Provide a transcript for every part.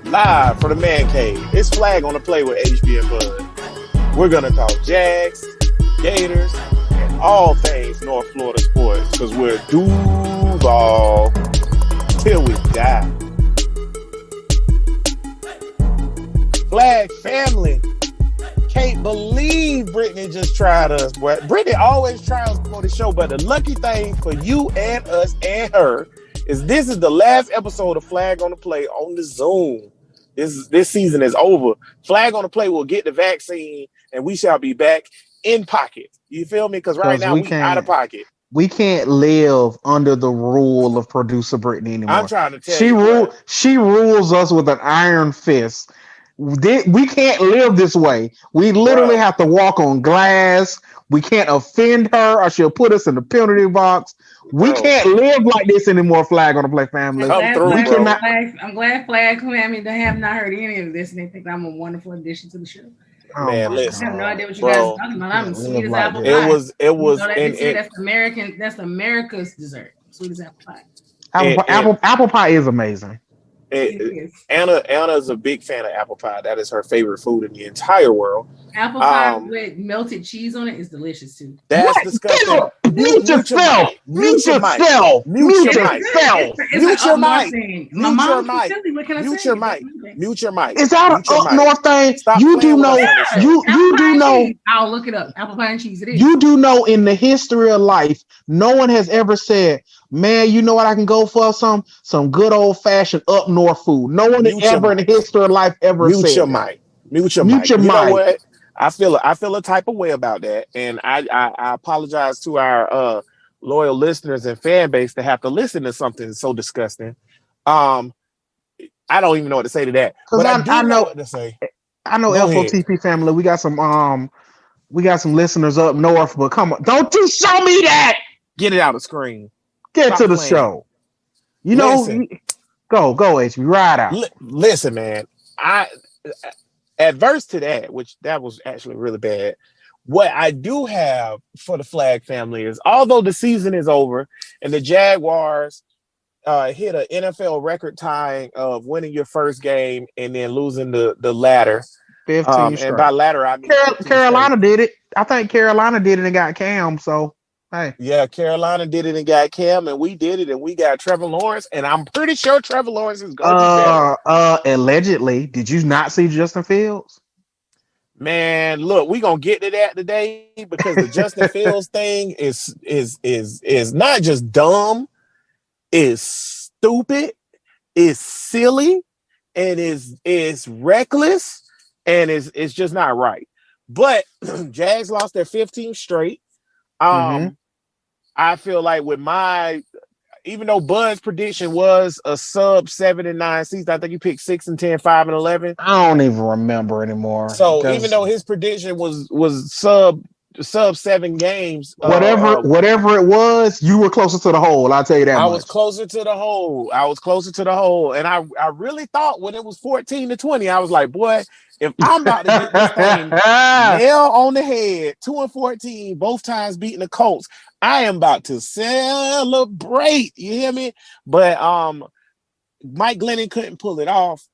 Live for the man cave. It's Flag on the Play with HB and Bud. We're gonna talk Jags, Gators, and all things North Florida sports because we're Duval till we die. Flag family. Can't believe Brittany just tried us, boy. Brittany always tries for the show, but the lucky thing for you and us and her is this is the last episode of Flag on the Play on the Zoom. This season is over. Flag on the Play will get the vaccine, and we shall be back in pocket. You feel me? Because right now we out of pocket. We can't live under the rule of producer Brittany anymore. I'm trying to tell you. She rules us with an iron fist. We can't live this way. We literally have to walk on glass. We can't offend her or she'll put us in the penalty box. We can't live like this anymore, Flag on the Play family. I'm glad Flag family they have not heard any of this and they think I'm a wonderful addition to the show. Man, listen. I have no idea what you guys are talking about. I'm sweet as apple pie. It was that's America's dessert. Sweet as apple pie. Apple pie is amazing. Anna is a big fan of apple pie. That is her favorite food in the entire world. Apple pie with melted cheese on it is delicious too. That's disgusting. Mute yourself. Mute your mic. Mute your mic. Is that an up north thing? You do know. I'll look it up. Apple pie and cheese. It is. You do know in the history of life, no one has ever said, man, you know what I can go for? Some good old fashioned up north food. No one ever in the history of life ever said. Mute your mic. You know what? I feel a type of way about that, and I apologize to our loyal listeners and fan base to have to listen to something so disgusting. I don't even know what to say to that. But I know what to say. I know FOTP family. We got some listeners up north, but come on, don't you show me that. Get it out of screen. Get to the show. You know, go HB, ride out. Listen, man. Adverse to that, which that was actually really bad. What I do have for the Flag family is, although the season is over and the Jaguars hit an NFL record tying of winning your first game and then losing the latter. 15 and by latter, I mean Carolina did it. I think Carolina did it and got Cam. So hey, yeah, Carolina did it and got Cam, and we did it and we got Trevor Lawrence, and I'm pretty sure Trevor Lawrence is going to be better. Allegedly, did you not see Justin Fields? Man, look, we gonna get to that today because the Justin Fields thing is not just dumb, it's stupid, it's silly, and is reckless, and it's just not right. But Jags lost their 15th straight. I feel like with even though Bud's prediction was a sub 7-9 season, I think you picked 6-10, 5-11. I don't even remember anymore. So even though his prediction was sub 7 games, whatever it was, you were closer to the hole. I'll tell you that. I was closer to the hole. And I really thought when it was 14-20, I was like, boy, if I'm about to get this thing nail on the head, 2-14, both times beating the Colts, I am about to celebrate. You hear me? But Mike Glennon couldn't pull it off.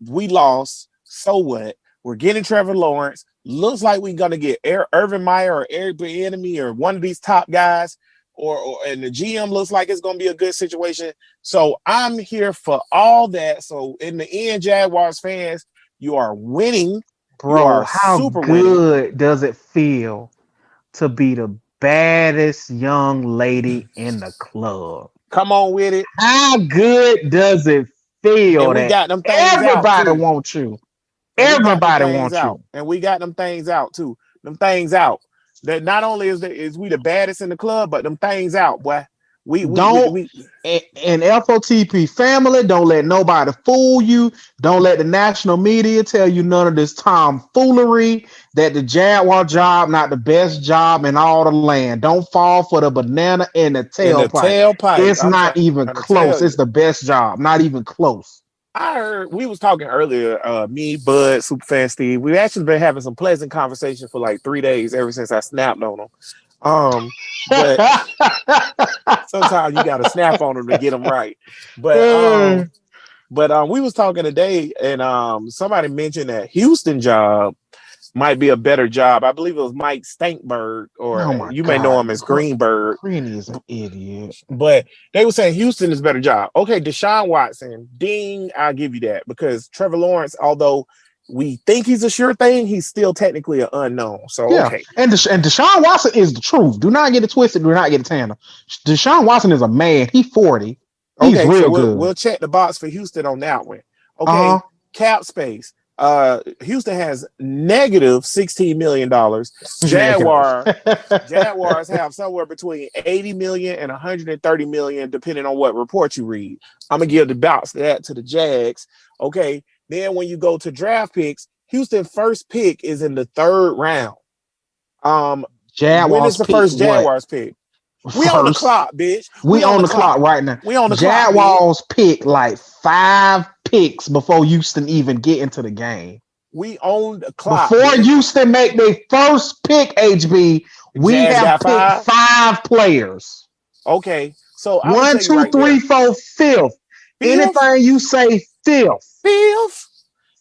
We lost. So what? We're getting Trevor Lawrence. Looks like we're gonna get Urban Meyer or Eric Bieniemy or one of these top guys, and the GM looks like it's gonna be a good situation. So I'm here for all that. So in the end, Jaguars fans, you are winning. Bro, how good does it feel to be the baddest young lady in the club? Come on with it. How good does it feel that got them everybody wants you? Everybody wants you. And we got them things out too. Them things out. That not only is we the baddest in the club, but them things out, boy. And FOTP family, don't let nobody fool you. Don't let the national media tell you none of this tomfoolery that the Jaguar job not the best job in all the land. Don't fall for the banana in the tailpipe. It's not even close. It's the best job. Not even close. I heard we was talking earlier, me, Bud, Superfan Steve. We've actually been having some pleasant conversation for like 3 days ever since I snapped on them. But sometimes you gotta snap on them to get them right. But But we was talking today, and somebody mentioned that Houston job might be a better job. I believe it was Mike Stankberg, or Oh my you may know God, him as Greenberg. Greeny is an idiot. But they were saying Houston is a better job. Okay, Deshaun Watson, ding, I'll give you that, because Trevor Lawrence, although we think he's a sure thing, he's still technically an unknown. So Yeah, okay, and Deshaun Watson is the truth. Do not get it twisted. Do not get it tangled. Deshaun Watson is a man. He's 40. He's okay, so real we'll good. we'll check the box for Houston on that one. Uh Okay, cap space. Houston has negative $16 million. Negative. Jaguars have somewhere between 80 million and 130 million, depending on what report you read. I'm gonna give the bounce to that to the Jags. Okay. Then when you go to draft picks, Houston first pick is in the third round. When is Jaguars the pick first what? Jaguars pick? We on the First. clock, bitch. We on the clock right now. We on the clock, bitch. Jaguars pick like 5 picks before Houston even get into the game. We on the clock. Before bitch. Houston make their first pick, HB, we Jazz have got picked 5 players. Okay. So I'm gonna One, tell you two, right three, there. four, fifth. Anything you say, fifth. Fifth.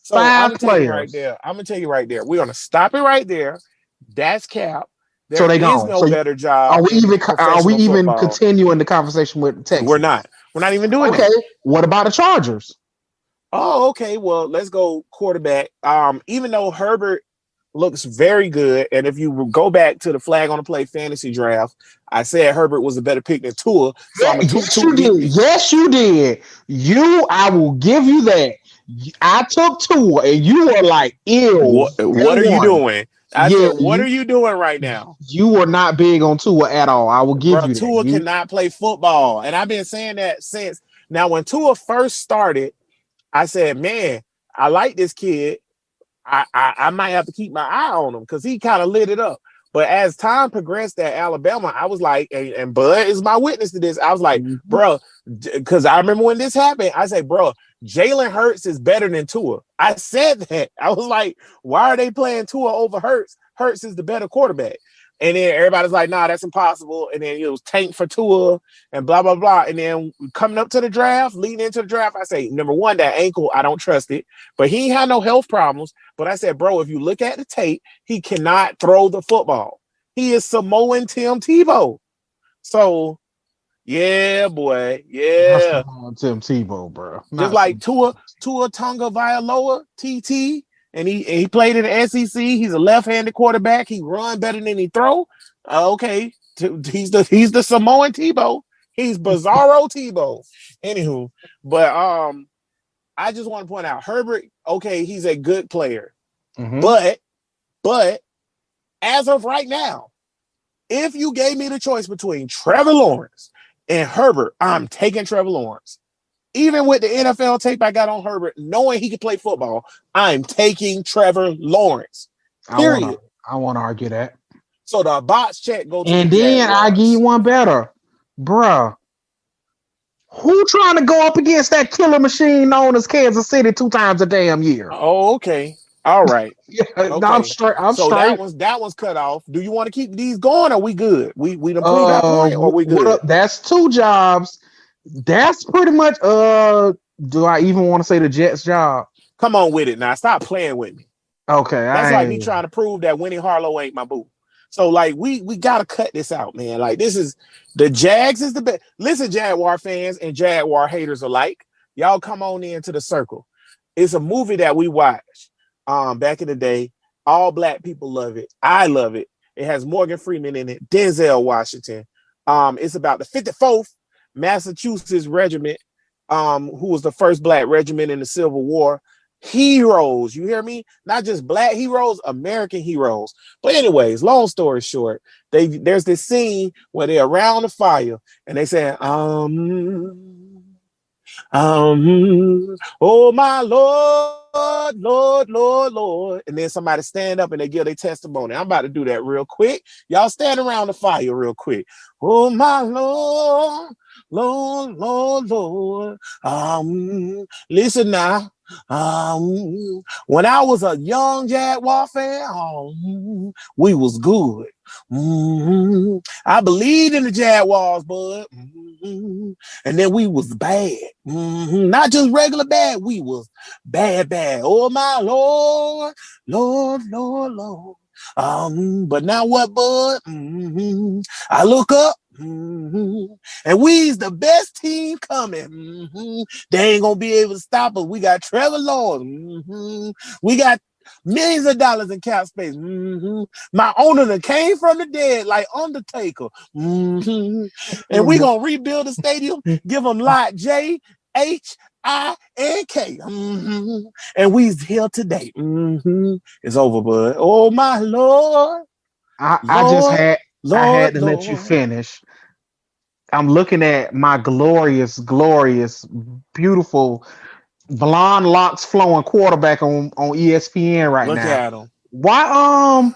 So I'm 5 gonna tell you right players. there. I'm gonna tell you right there. We're gonna stop it right there. That's cap. So There they is gone. no So better job in are we professional even football. continuing the conversation with the Texans? We're not. We're not even doing Okay. that. What about the Chargers? Oh, okay. Well, let's go quarterback. Even though Herbert looks very good, and if you go back to the flag on the play fantasy draft, I said Herbert was a better pick than Tua. So I'm a Yes, you did. Yes, you did. I will give you that. I took 2, and you were like, ew. What are you doing? I Yeah, said, what are you doing right now? You were not big on Tua at all. I will give you that. Tua cannot play football. And I've been saying that since. Now, when Tua first started, I said, man, I like this kid. I might have to keep my eye on him because he kind of lit it up. But as time progressed at Alabama, I was like, and Bud is my witness to this. I was like, bro, because I remember when this happened, I said, bro, Jalen Hurts is better than Tua. I said that. I was like, why are they playing Tua over Hurts? Hurts is the better quarterback. And then everybody's like, nah, that's impossible. And then it was tank for Tua and blah, blah, blah. And then coming up to the draft, leading into the draft, I say, number one, that ankle, I don't trust it. But he ain't had no health problems. But I said, bro, if you look at the tape, he cannot throw the football. He is Samoan Tim Tebow. So, yeah, boy. Yeah. Tim Tebow, bro. Just like Tua Tonga Vailoa, TT. And he played in the SEC. He's a left-handed quarterback. He run better than he throw. Okay, he's the Samoan Tebow. He's Bizarro Tebow. Anywho, but I just want to point out Herbert. Okay, he's a good player, but as of right now, if you gave me the choice between Trevor Lawrence and Herbert, I'm taking Trevor Lawrence. Even with the NFL tape I got on Herbert, knowing he could play football, I'm taking Trevor Lawrence. Period. I want to argue that. So the box check go to and the then Jaguars. I give you one better. Bruh. Who trying to go up against that killer machine known as Kansas City 2 times a damn year? Oh, okay. All right. Yeah, okay. I'm straight. That one's cut off. Do you want to keep these going? Or we good? We done proved that point, or we good? That's 2 jobs. That's pretty much do I even want to say the Jets job? Come on with it now. Stop playing with me. Okay. That's like me trying to prove that Winnie Harlow ain't my boo. So like we gotta cut this out, man. Like this is the Jags is the best. Listen, Jaguar fans and Jaguar haters alike, y'all come on into the circle. It's a movie that we watched back in the day. All black people love it. I love it. It has Morgan Freeman in it, Denzel Washington. It's about the 54th Massachusetts Regiment, who was the first black regiment in the Civil War. Heroes, you hear me? Not just black heroes, American heroes. But anyways, long story short, there's this scene where they're around the fire and they say, oh my Lord. And then somebody stand up and they give their testimony. I'm about to do that real quick. Y'all stand around the fire real quick. Oh my Lord. Lord. Listen now. When I was a young Jaguar fan, we was good. I believed in the Jaguars, bud. And then we was bad. Not just regular bad, we was bad, bad. Oh my Lord, Lord, Lord, Lord. But now what, bud? I look up, and we's the best team coming. They ain't gonna be able to stop us. We got Trevor Lawrence. We got millions of dollars in cap space. My owner that came from the dead like Undertaker. And we gonna rebuild the stadium, give them lot J, H, I, and K. And we's here today. It's over, bud. Oh my Lord. I just Lord, had I had Lord, to let you Lord. finish. I'm looking at my glorious, glorious, beautiful, blonde locks flowing quarterback on ESPN right Look now. at him. Why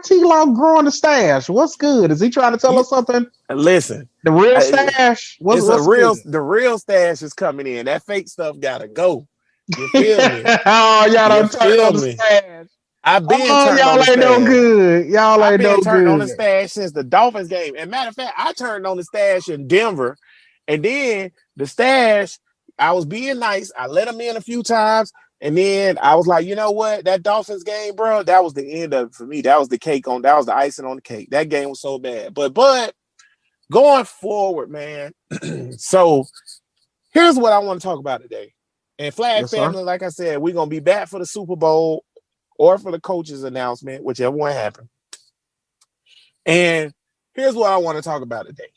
T Law growing the stash? What's good? Is he trying to tell You, us something? listen, The real stash? What's good? the real stash is coming in. That fake stuff gotta go. You feel me? Oh, y'all You done turned feel on the me? stash. I've been Oh, turned on the y'all ain't no stash. good. Y'all I've ain't no been turned on good. the stash since the Dolphins game. And matter of fact, I turned on the stash in Denver. And then the stash, I was being nice. I let him in a few times. And then I was like, you know what? That Dolphins game, bro, that was the end of it for me. That was that was the icing on the cake. That game was so bad. But going forward, man. So here's what I want to talk about today. And Flag Yes, sir. Family, like I said, we're gonna be back for the Super Bowl or for the coaches announcement, whichever one happened. And here's what I want to talk about today.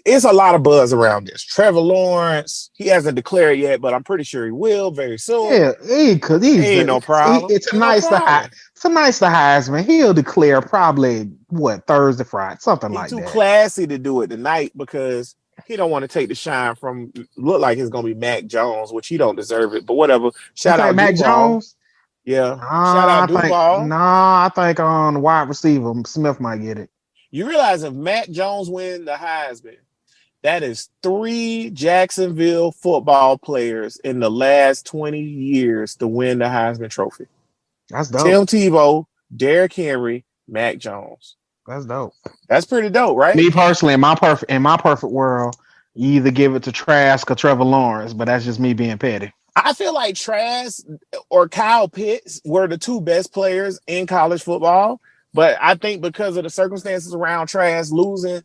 It's a lot of buzz around this. Trevor Lawrence, he hasn't declared yet, but I'm pretty sure he will very soon. Yeah, cause he's Ain't no problem. it's a Ain't no nice to high. problem. It's a nice to Heisman. He'll declare probably what Thursday, Friday, something He like too that. classy to do it tonight because he don't want to take the shine from look like it's gonna be Mac Jones, which he don't deserve it. But whatever. You Shout think out Mac Duval. Jones? Yeah. Shout out Duval. I think on wide receiver Smith might get it. You realize if Mac Jones win the Heisman, that is 3 Jacksonville football players in the last 20 years to win the Heisman Trophy. That's Tim dope. Tebow, Derrick Henry, Mac Jones. That's dope. That's pretty dope, right? Me personally, in my perfect world, you either give it to Trask or Trevor Lawrence, but that's just me being petty. I feel like Trask or Kyle Pitts were the 2 best players in college football. But I think because of the circumstances around Trask losing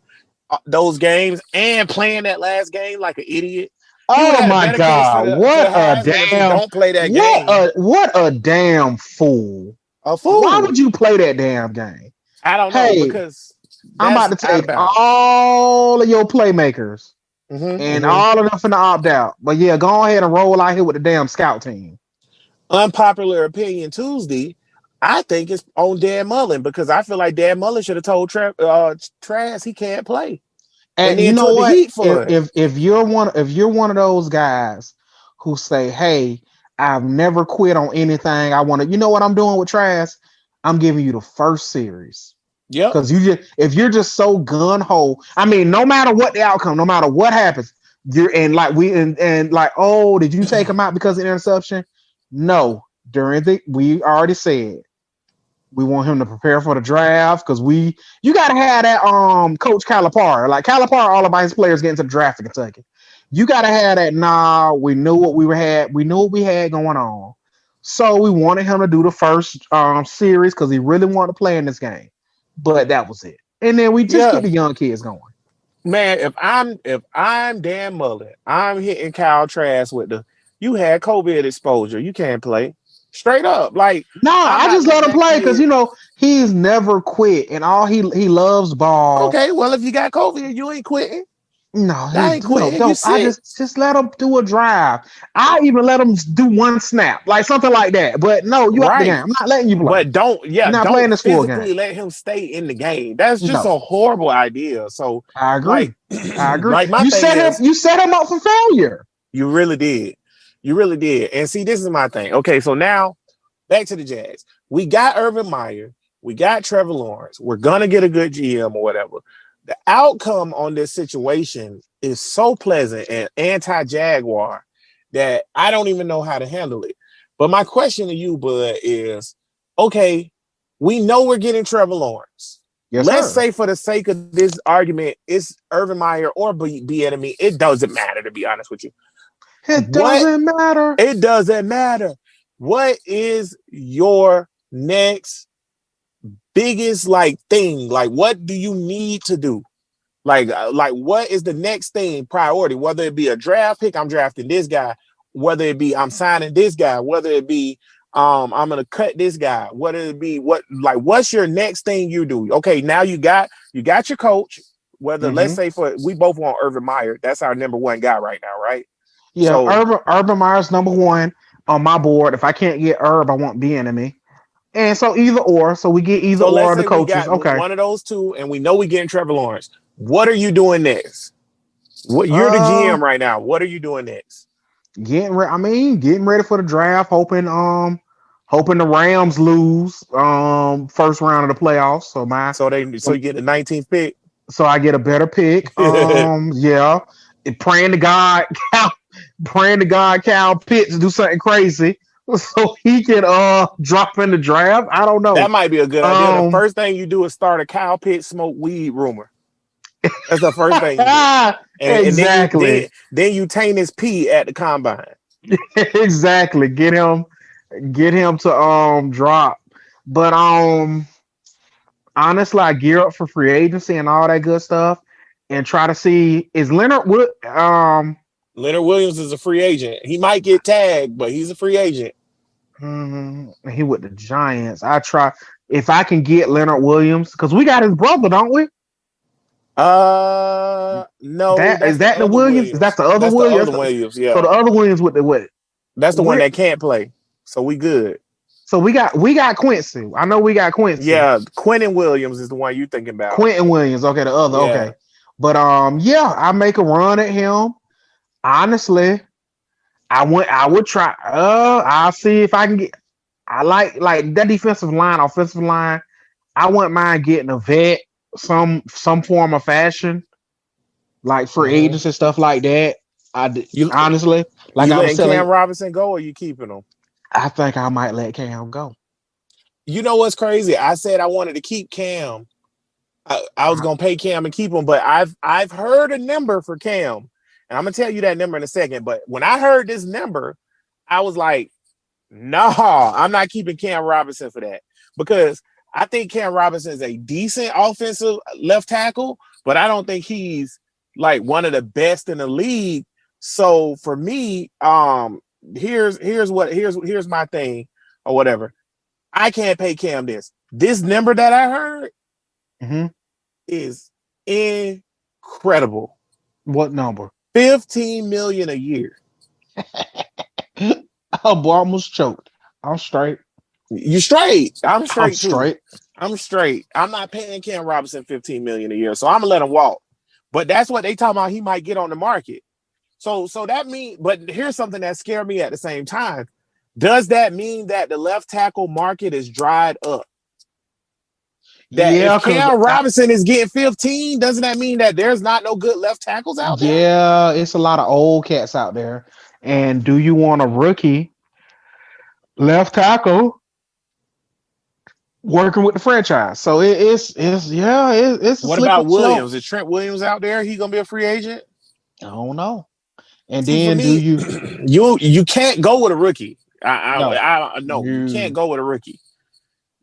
those games and playing that last game like an idiot, he would Oh have had a my better case God! for the Heisman if he don't play that game. What a damn fool! A Why fool. would you play that damn game? I don't know Hey, because I'm that's about to out take of bounds. all of your playmakers and all of them finna opt out. But yeah, go ahead and roll out here with the damn scout team. Unpopular opinion Tuesday. I think it's on Dan Mullen because I feel like Dan Mullen should have told Trask he can't play, and And you then know took the what? heat for it. If you're one of those guys who say, "Hey, I've never quit on anything. I want to," you know what I'm doing with Trask? I'm giving you the first series. Yep. Because if you're just so gun ho, I mean, no matter what the outcome, no matter what happens, you're and like and like, oh, did you take him out because of the interception? No, we already said we want him to prepare for the draft because you gotta have that Coach Calipari. Like Calipari, all about his players getting to the draft in Kentucky. You gotta have that. Nah, we knew what we knew what we had going on. So we wanted him to do the first series because he really wanted to play in this game. But that was it. And then we just Yeah. keep the young kids going. Man, if I'm Dan Mullen, I'm hitting Kyle Trask with the you had COVID exposure. You can't play. Straight up. Like, No, I'm I not just let letting him that play because kid. he's never quit and all he loves ball. Okay, well, if you got COVID, you ain't quitting. No, I ain't quitting. You don't. I sick. just let him do a drive. I even let him do one snap, like something like that. But no, you out the game. Right. I'm not letting you play. But You're not don't playing this full physically game. let him stay in the game. That's just No, a horrible idea. So, I agree. like, I agree. like my thing is, You set him up for failure. you really did. You really did. And see, this is my thing. Okay, so now back to the Jags. We got Urban Meyer. We got Trevor Lawrence. We're gonna get a good GM or whatever. The outcome on this situation is so pleasant and anti-Jaguar that I don't even know how to handle it. But my question to you, Bud, is okay, we know we're getting Trevor Lawrence. Yes, Let's sir. say for the sake of this argument, it's Urban Meyer or be enemy. It doesn't matter, to be honest with you. It What doesn't matter. it doesn't matter. What is your next biggest like thing? Like, what do you need to do? Like what is the next thing priority? Whether it be a draft pick, I'm drafting this guy. Whether it be I'm signing this guy. Whether it be I'm gonna cut this guy. Whether it be what's your next thing you do? Okay, now you got your coach. Whether let's Mm-hmm. say for we both want Urban Meyer, that's our number one guy right now, right? Yeah, So Urban Meyer's number one on my board. If I can't get Herb, I want the enemy. And so either or. So we get either so or let's of the say we coaches. got Okay. one of those two, and we know we getting Trevor Lawrence. What are you doing next? What you're the Uh GM right now? What are you doing next? getting ready for the draft, hoping the Rams lose first round of the playoffs. So you get the 19th pick. So I get a better pick. Yeah. And praying to God Cal Pitts do something crazy so he can drop in the draft. I don't That know. might be a good idea. The Um first thing you do is start a Kyle Pitts smoke weed rumor. That's the first thing you do, and then you exactly. then you taint his pee at the combine. Exactly. Get him to drop. But honestly, I gear up for free agency and all that good stuff and try to see is Leonard Wood Leonard Williams is a free agent. He might get tagged, but he's a free agent. he with the Giants. I try if I can get Leonard Williams because we got his brother, don't we? No, That that's is the that the other Williams? Is that Williams. the other That's the Williams? other Williams. So Yeah, the other Williams with the what? that's the one We're, that can't play. So we good. so we got Quincy. I know we got Quincy. Yeah, Quentin Williams is the one you thinking about. Quentin Williams. Okay, the other. Yeah, Okay, but yeah, I make a run at him. Honestly, I would try. I'll see if I can get. I like that defensive line, offensive line. I wouldn't mind getting a vet, some form of fashion, like free mm-hmm. agents and stuff like that. You Honestly, like you I was letting Cam telling, Robinson go, or you keeping him? I think I might let Cam go. You know what's crazy? I said I wanted to keep Cam. I was gonna pay Cam and keep him, but I've heard a number for Cam, and I'm gonna tell you that number in a second. But when I heard this number, I was like, "No, I'm not keeping Cam Robinson for that," because I think Cam Robinson is a decent offensive left tackle, but I don't think he's like one of the best in the league. So for me, here's my thing or whatever. I can't pay Cam this. This number that I heard Mm-hmm. is incredible. What number? 15 million a year. Oh boy, I almost choked. I'm straight. You straight. I'm I'm straight too. straight. I'm straight. I'm not paying Cam Robinson 15 million a year, so I'm gonna let him walk. But that's what they talking about. He might get on the market. So that mean. But here's something that scared me at the same time. Does that mean that the left tackle market is dried up? That Yeah, if because Cam Robinson is getting 15, doesn't that mean that there's not no good left tackles out there? yeah, it's a lot of old cats out there. And do you want a rookie left tackle working with the franchise? So it's a What slippery about slope. Williams? Is Trent Williams out there? He gonna be a free agent? I don't know. And See, for then do me, you you can't go with a rookie. no I no, you can't you go with a rookie.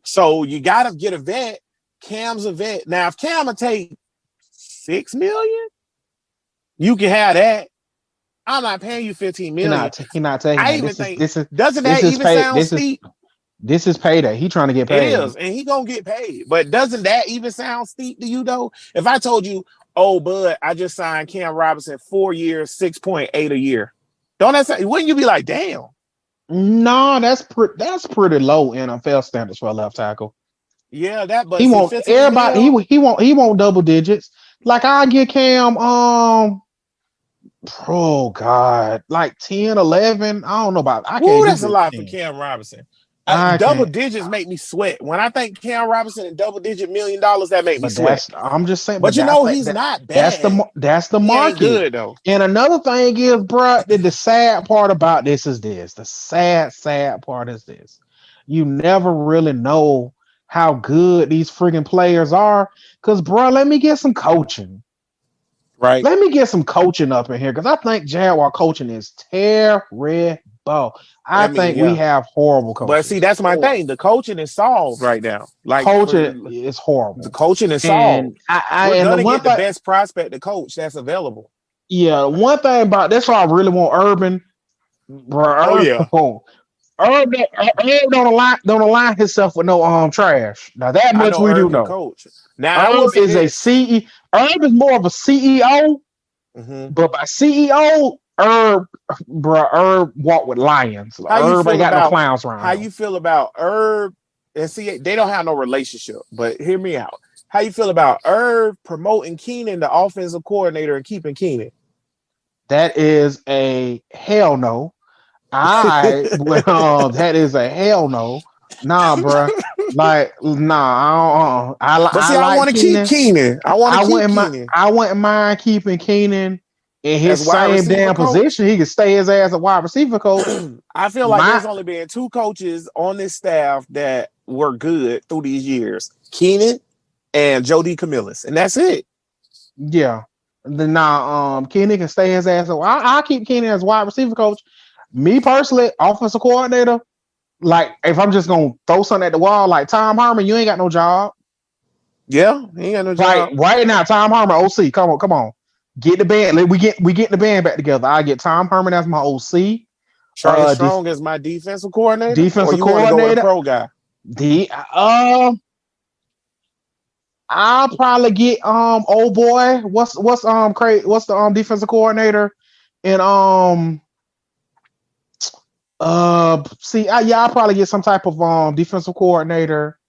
So you gotta get a vet. Cam's a vet. Now, if Cam will take 6 million, you can have that. I'm not paying you 15 million. he not taking I that. even think doesn't This that is even pay sound this is steep? this is payday. He trying to get It paid. is, and he gonna get paid. But doesn't that even sound steep to you though? If I told you, oh, bud, I just signed Cam Robinson 4 years, 6.8 a year, don't that say? Wouldn't you be like, damn? No, that's pretty low NFL standards for a left tackle. Yeah, that. But He see, won't 15 everybody mil. he won't double digits. Like I get Cam oh god, like 10, 11. I don't know about I Woo, can't do that's a lot for 15. Cam Robinson. I Double can't. digits make me sweat. When I think Cam Robinson and double digit $1 million, that make me But sweat. I'm just saying. But But you I know, think he's not that's bad. that's the He ain't market. good though. And another thing is, bro, the sad part about this is this. The sad part is this. You never really know how good these freaking players are. Cause, bro, let me get some coaching. Right. Let me get some coaching up in here because I think Jaguar coaching is terrible. I I mean, think we yeah. have horrible But see, coaches. that's my thing. The coaching is solved right now. Like for Coaching is the horrible. coaching is solved. And I We're and the gonna one get the thing, best prospect to coach that's available. yeah, one thing about that's why I really want Urban, Oh bro. yeah. Urban don't align himself with no trash. Now that I much know we do Herb can know. coach. Now I will Herb say is a this. CE. Herb is more of a CEO, Mhm. but by CEO, Herb walk with lions. How you Herb ain't feel got no about clowns around how him. you feel about Herb and see they don't have no relationship, but hear me out. How you feel about Herb promoting Keenan, the offensive coordinator, and keeping Keenan? That is a hell no. That is a hell no. Nah, bruh. Like, nah, But I see, I like want to keep Keenan. Keenan. I want to keep Keenan I wouldn't mind keeping Keenan in his as wide same receiver damn coach. position. He could stay his ass a wide receiver coach. I feel like My there's only been two coaches on this staff that were good through these years: Keenan and Jody Camillus, and that's it. yeah. Then now Keenan can stay his ass. I keep Keenan as wide receiver coach. Me personally, offensive coordinator. Like if I'm just gonna throw something at the wall, like Tom Herman, you ain't got no job. Yeah, he ain't got no job. Right now, Tom Herman, OC. Come on. Get the band. We get the band back together. I get Tom Herman as my OC, Charlie this Strong is my defensive coordinator, or defensive you want to go with a coordinator. pro guy? The I'll probably get old boy. What's the defensive coordinator? And yeah, I'll probably get some type of defensive coordinator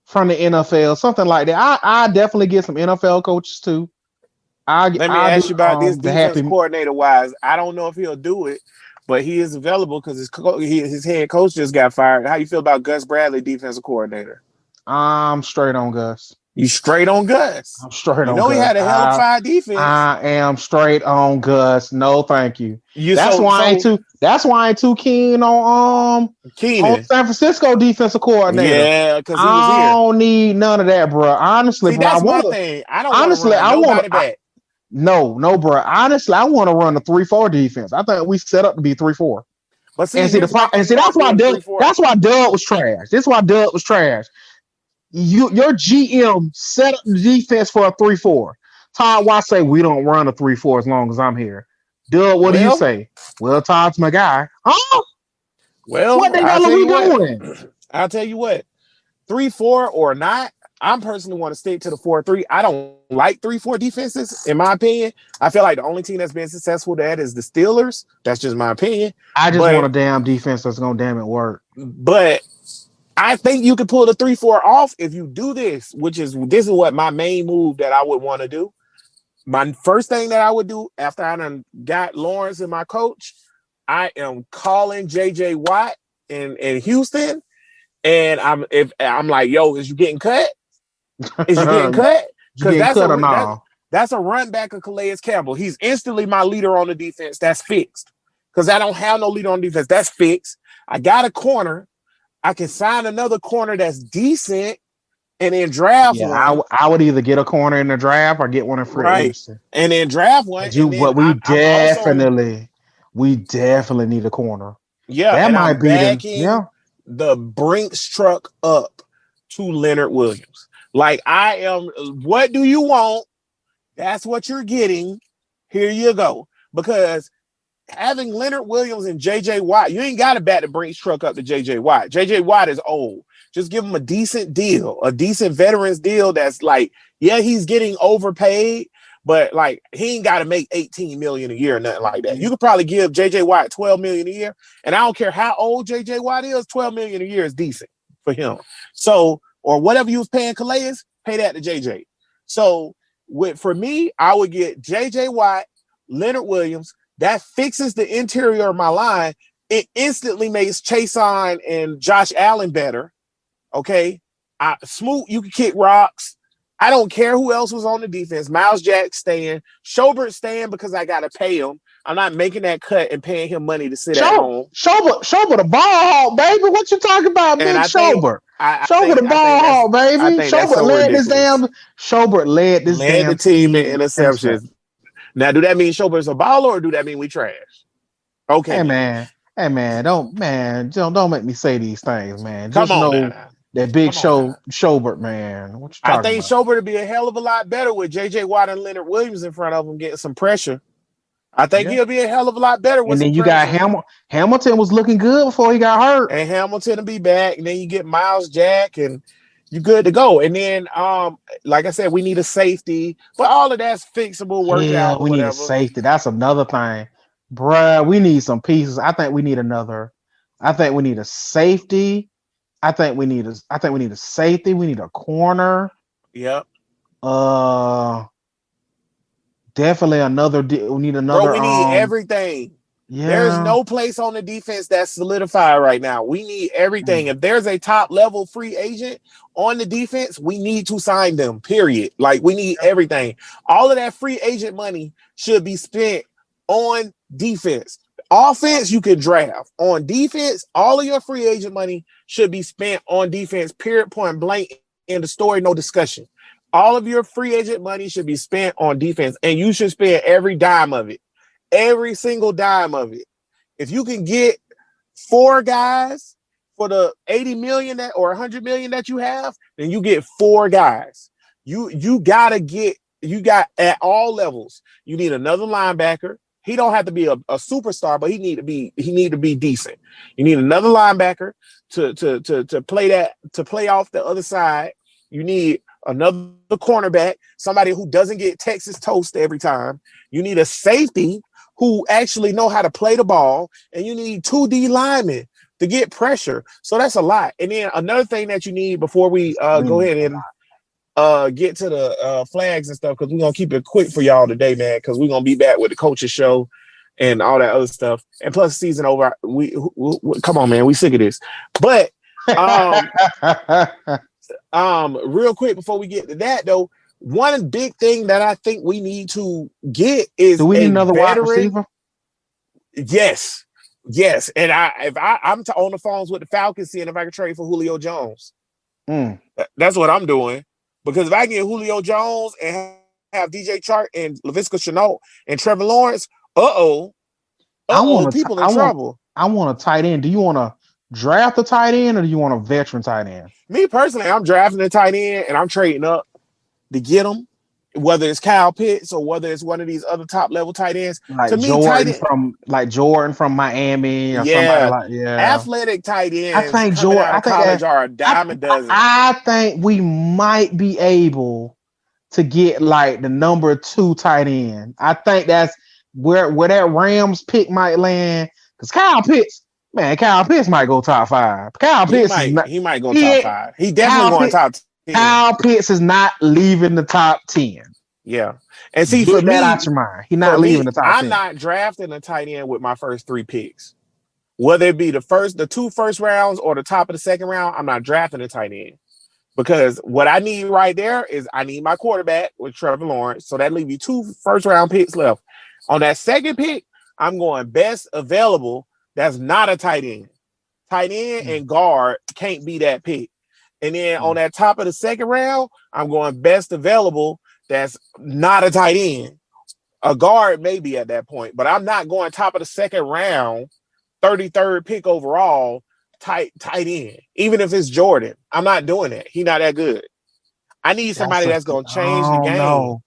from the NFL, something like that. I definitely get some NFL coaches too. Let me I do ask you about this the defensive happy. coordinator wise. I don't know if he'll do it, but he is available because his head coach just got fired. How you feel about Gus Bradley, defensive coordinator? I'm straight on Gus. You straight on Gus. I'm straight You on know he Gus. had a hell of fire defense. I am straight on Gus. No, thank you. You so That's why I ain't too keen on Keenan. San Francisco defensive coordinator. Yeah, because he was I here. don't need none of that, bro. Honestly, See, bro. that's my thing. I don't want to Honestly, run I want nobody to. back. No, bro. Honestly, I want to run a 3-4 defense. I think we set up to be 3-4. But And see, here's my thing that's about why doing a Doug. 3-4. That's why Doug was trash. This is why Doug was trash. Your GM set up the defense for a 3-4. Todd Watt say we don't run a 3-4 as long as I'm here. Doug, what do you Well, say? Well, Todd's my guy. Huh? What well, the I'll hell are tell we you what. doing? I'll tell you what. 3-4 or not, I'm personally want to stick to the 4-3. I don't like 3-4 defenses, in my opinion. I feel like the only team that's been successful at that is the Steelers. That's just my opinion. I just want But a damn defense that's gonna damn it work. but I think you could pull the 3-4 off if you do this, this is what my main move that I would want to do. My first thing that I would do after I done got Lawrence and my coach, I am calling JJ Watt in Houston. And I'm like, yo, is you getting cut? Is you getting cut? You Because getting cut or nah? that's a run back of Calais Campbell. He's instantly my leader on the defense. That's fixed. Because I don't have no leader on defense. That's fixed. I got a corner. I can sign another corner that's decent and then draft Yeah, one. I would either get a corner in the draft or get one in free Right. agency. And then draft one. And then But we definitely need a corner. yeah, That and might I'm be the backing the Brinks truck up to Leonard Williams. Like I am, what do you want? That's what you're getting. Here you go. Because having Leonard Williams and JJ Watt, you ain't got to bat the Brinks truck up to JJ Watt. JJ Watt is old. Just give him a decent deal, a decent veterans deal that's like, yeah, he's getting overpaid, but like he ain't got to make 18 million a year or nothing like that. You could probably give JJ Watt 12 million a year. And I don't care how old JJ Watt is, 12 million a year is decent for him. So, or whatever you was paying Calais, pay that to JJ. So for me, I would get JJ Watt, Leonard Williams. That fixes the interior of my line. it instantly makes Chason and Josh Allen better. Okay. Smoot, you can kick rocks. I don't care who else was on the defense. Miles Jack staying. Schobert staying because I got to pay him. I'm not making that cut and paying him money to sit at home. Schobert, a ball hawk, baby. What you talking about, And big I think Schobert? I Schobert, a ball hawk, baby. I think that's Schobert so led this ridiculous. damn. Schobert led this Led damn the team in interception. interceptions. Now, do that mean Schobert's a baller or do that mean we trash? Okay, Hey then. man, don't make me say these things, man. Come Just on know now. that big Come on now. Schobert, man. What you I talking think about? Schobert would be a hell of a lot better with J.J. Watt and Leonard Williams in front of him getting some pressure. I think Yeah. he'll be a hell of a lot better with And some then you got pressure. Hamilton was looking good before he got hurt. And Hamilton will be back. And then you get Miles Jack and you good to go. And then, like I said, we need a safety, but all of that's fixable, work Yeah, out or we need a whatever. safety. That's another thing. Bruh, we need some pieces. I think we need a safety. I think we need a safety. We need a corner. Yep. Definitely another. We need Bro, another. we need everything. There's Yeah. no place on the defense that's solidified right now. We need everything. If there's a top level free agent on the defense, we need to sign them, period. Like, we need everything. All of that free agent money should be spent on defense. Offense, you can draft. On defense, all of your free agent money should be spent on defense, period, point blank. In the story, no discussion. All of your free agent money should be spent on defense, and you should spend every dime of it. Every single dime of it. If you can get 4 guys for the 80 million that or 100 million that you have, then you get 4 guys. You got at all levels. You need another linebacker. He don't have to be a superstar, but he need to be decent. You need another linebacker to play off the other side. You need another cornerback, somebody who doesn't get Texas toast every time. You need a safety who actually know how to play the ball, and you need 2 D linemen to get pressure. So that's a lot. And then another thing that you need before we go ahead and get to the flags and stuff, because we're gonna keep it quick for y'all today, man, because we're gonna be back with the coaches show and all that other stuff. And plus season over, we come on, man, we sick of this. But real quick before we get to that though, one big thing that I think we need to get is, do we need another veteran wide receiver? Yes. And I'm on the phones with the Falcons seeing if I can trade for Julio Jones. That's what I'm doing, because if I get Julio Jones and have DJ Chark and Laviska Shenault and Trevor Lawrence, people in trouble. I want a tight end. Do you want to draft a tight end or do you want a veteran tight end? Me personally, I'm drafting a tight end and I'm trading up to get him, whether it's Kyle Pitts or whether it's one of these other top level tight ends. Like to me, Jordan from Miami or somebody athletic tight ends. I think coming out of college are a dime a dozen. I think we might be able to get like the number 2 tight end. I think that's where that Rams pick might land, because Kyle Pitts might go top 5. He might go top 5. He definitely going top 10. Kyle Pitts is not leaving the top 10. Yeah. And see, Get for me, that out your mind. He's not leaving the top 10. I'm not drafting a tight end with my first 3 picks. Whether it be the 2 first rounds or the top of the second round, I'm not drafting a tight end. Because what I need right there is I need my quarterback with Trevor Lawrence. So that leaves you 2 first round picks left. On that second pick, I'm going best available. That's not a tight end. Tight end and guard can't be that pick. And then on that top of the second round, I'm going best available. That's not a tight end. A guard maybe at that point, but I'm not going top of the second round, 33rd pick overall, tight end. Even if it's Jordan, I'm not doing that. He's not that good. I need somebody that's going to change the game. No.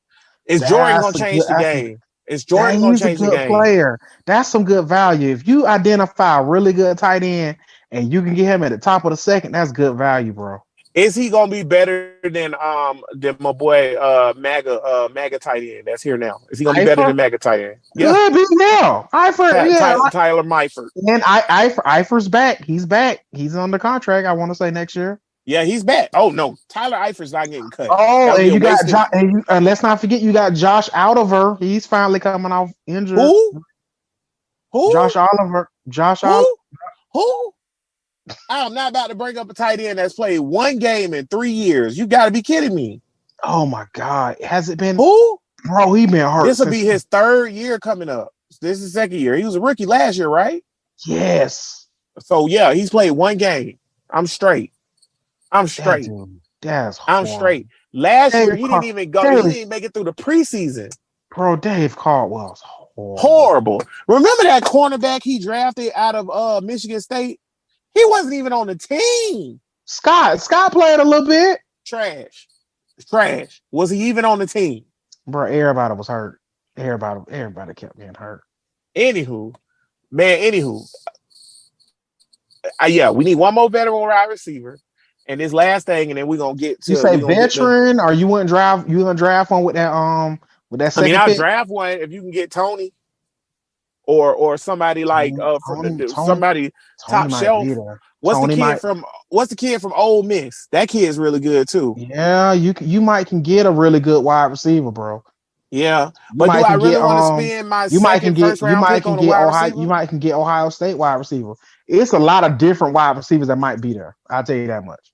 Is Jordan going to change the game? Is Jordan going to change the game? He's a good player. That's some good value. If you identify a really good tight end and you can get him at the top of the second, that's good value, bro. Is he gonna be better than my boy MAGA tight end that's here now? Is he gonna be better than MAGA tight end? Yeah, be now. Tyler Meifert. And Eifert's back. He's back. He's on the contract. I want to say next year. Yeah, he's back. Oh no, Tyler Eifert's not getting cut. Oh, and you got and let's not forget you got Josh Oliver. He's finally coming off injured. Who? Josh Oliver. Josh Allen. Who? Who? I'm not about to bring up a tight end that's played one game in 3 years. You got to be kidding me. Oh my God. Has it been? Who? Bro, he been hurt. This will be his 3rd year coming up. This is 2nd year. He was a rookie last year, right? Yes. So yeah, he's played one game. I'm straight. I'm straight. That's I'm straight. Last year he didn't even go. He didn't even make it through the preseason. Bro, Dave Caldwell's horrible. Remember that cornerback he drafted out of Michigan State? He wasn't even on the team. Scott played a little bit. Trash. Was he even on the team? Bro, everybody was hurt. Everybody kept getting hurt. Anywho, yeah, we need one more veteran wide receiver. And this last thing, and then we're gonna get to. You say veteran, or you wouldn't draft? You gonna draft one with that second I'll pick? draft one if you can get Tony, or somebody like somebody top shelf. What's the kid from Ole Miss? That kid's really good too. Yeah, you might can get a really good wide receiver, bro. Yeah, but do I really want to spend my first round pick on a wide receiver? You might can get Ohio State wide receiver. It's a lot of different wide receivers that might be there. I'll tell you that much.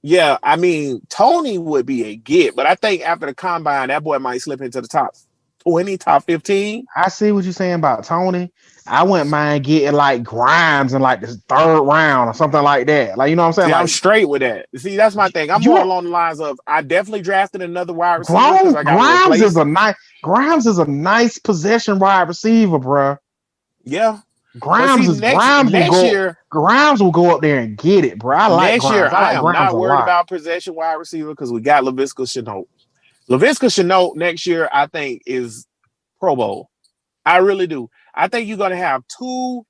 Yeah, I mean, Tony would be a get, but I think after the combine, that boy might slip into the top 20, top 15. I see what you're saying about Tony. I wouldn't mind getting like Grimes in like the 3rd round or something like that. Like, you know what I'm saying? See, like, I'm straight with that. See, that's my thing. I'm more along the lines of I definitely drafted another wide receiver. Grimes is a nice possession wide receiver, bro. Yeah. Grimes will go up there and get it, bro. I like next year. I am not worried lot. about possession wide receiver because we got Laviska Shenault. Laviska Shenault next year, I think, is Pro Bowl. I really do. I think you're going to have 2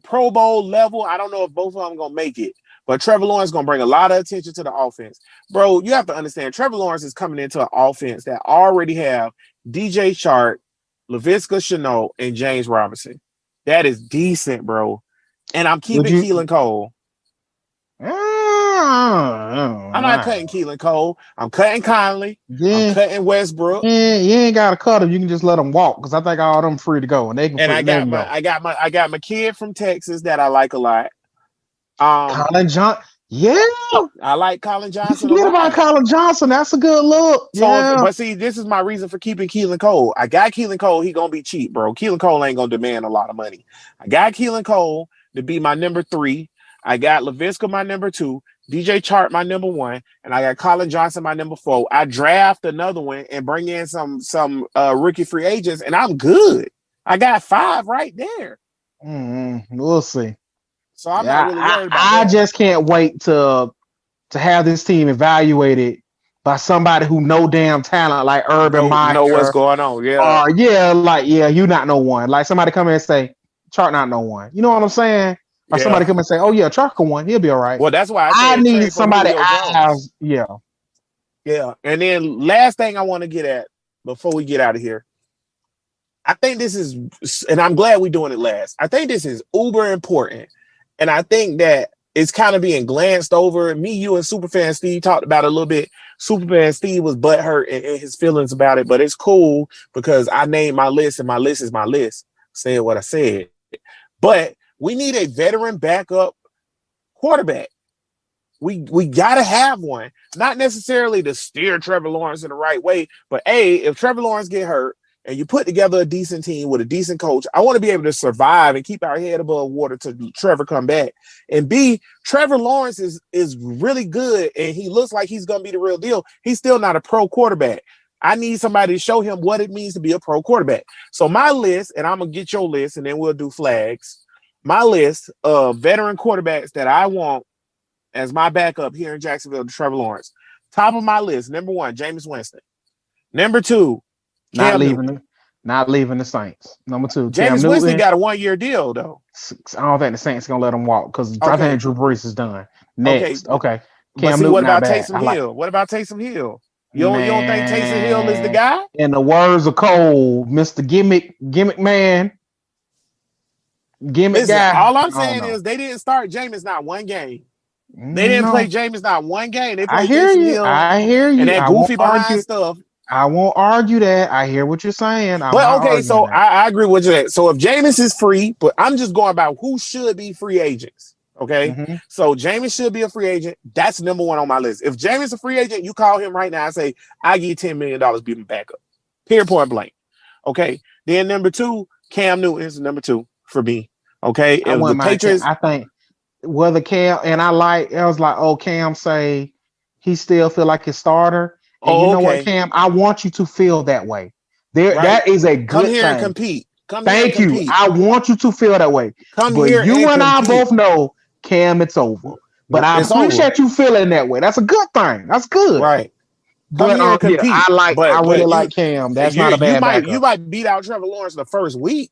Pro Bowl level. I don't know if both of them are going to make it, but Trevor Lawrence is going to bring a lot of attention to the offense. Bro, you have to understand, Trevor Lawrence is coming into an offense that already have DJ Chark, Laviska Shenault, and James Robinson. That is decent, bro. And I'm keeping Keelan Cole. I'm not cutting Keelan Cole. I'm cutting Conley. I'm cutting Westbrook. Yeah, you ain't got to cut him. You can just let them walk because I think all them free to go, and they can. And I got my kid from Texas that I like a lot. Colin Johnson. Yeah, I like Colin Johnson. Forget about Colin Johnson. That's a good look. But see, this is my reason for keeping Keelan Cole. I got Keelan Cole. He gonna be cheap, bro. Keelan Cole ain't gonna demand a lot of money. I got Keelan Cole to be my number 3. I got Laviska my number 2, DJ Chark my number 1, and I got Colin Johnson my number 4. I draft another one and bring in some rookie free agents, and I'm good. I got 5 right there. We'll see. So I'm not really worried about that. I just can't wait to have this team evaluated by somebody who know damn talent like Urban Meyer. Know what's going on, yeah. You not no one. Like somebody come in and say, Chark not no one. You know what I'm saying? Or somebody come and say, oh yeah, Chark one, he'll be all right. Well, that's why I need somebody else. Yeah. And then last thing I want to get at before we get out of here. I think this is, and I'm glad we're doing it last. I think this is uber important. And I think that it's kind of being glanced over. Me, you, and Superfan Steve talked about it a little bit. Superfan Steve was butthurt and his feelings about it, but it's cool because I named my list and my list is my list. Saying what I said. But we need a veteran backup quarterback. We got to have one. Not necessarily to steer Trevor Lawrence in the right way, but if Trevor Lawrence get hurt, and you put together a decent team with a decent coach, I want to be able to survive and keep our head above water till Trevor come back. And B, Trevor Lawrence is really good, and he looks like he's going to be the real deal. He's still not a pro quarterback. I need somebody to show him what it means to be a pro quarterback. So my list, and I'm going to get your list, and then we'll do flags. My list of veteran quarterbacks that I want as my backup here in Jacksonville to Trevor Lawrence. Top of my list, number 1, Jameis Winston. Number 2, Not leaving the Saints. Number 2, Jameis Winston got a 1-year deal though. I don't think the Saints gonna let him walk because I think Drew Brees is done. Next, okay. Cam Newton, what about Taysom Hill? What about Taysom Hill? You don't think Taysom Hill is the guy? In the words of Cole, Mr. Gimmick Man, guy. All I'm saying is they didn't start Jameis not one game. They didn't play Jameis not one game. They played I hear you. And that goofy behind stuff. I won't argue that. I hear what you're saying. I'm But not okay, arguing so that. I agree with you. So if Jameis is free, but I'm just going about who should be free agents. Okay. Mm-hmm. So Jameis should be a free agent. That's number one on my list. If Jameis is a free agent, you call him right now and say, I give you $10 million, be my backup. Period, point blank. Okay. Then number two, Cam Newton is number two for me. Okay. I If the wouldn't mind Cam. Patriots, I think whether Cam and I was like, oh, Cam say he still feel like his starter. And you oh, know what, okay. Cam? I want you to feel that way. There, Right. that is a Come good here and thing. compete. Come here and Thank you. compete. I want you to feel that way. Come But here you and and I compete. both know, Cam, it's over. But I It's over. appreciate you feeling that way. That's a good thing. That's good. Right. Come But here and yeah, compete. I really But like Cam. That's you not a you bad might you backup. might beat out Trevor Lawrence the first week,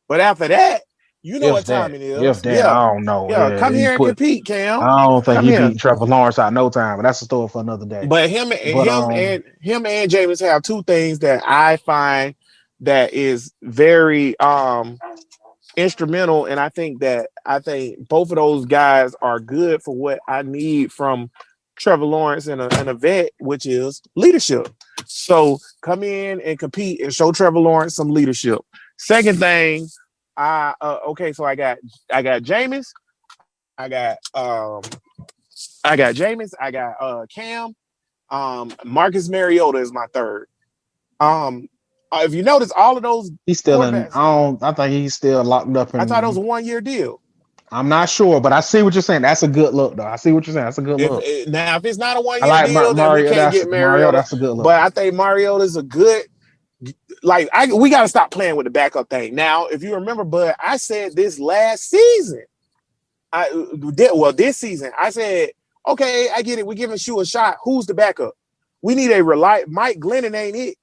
but after that, you know what time it If is. that, Yeah. I don't know. Yeah. Yeah, Come here and compete, Cam. I don't think Come he here. beat Trevor Lawrence out no time, but that's a story for another day. But But him and James have two things that I find that is very instrumental, and I think both of those guys are good for what I need from Trevor Lawrence and a vet, which is leadership. So come in and compete and show Trevor Lawrence some leadership. Second thing, okay, so I got Jameis, I got Jameis, I got Cam, Marcus Mariota is my third. Um, if you notice, all of those he's still in. quarterbacks, I think he's still locked up I thought it was in. a 1 year deal. I'm not sure, but I see what you're saying. That's a good look, though. I see what you're saying. That's a good look. If it's not a one I year like deal, then we Mario. can't That's get Mario. Mariota. That's a good look. But I think Mariota's a good. We got to stop playing with the backup thing. Now, if you remember, Bud, I said this last season. This season, I said, okay, I get it. We're giving Shu a shot. Who's the backup? We need a reliable. Mike Glennon ain't it.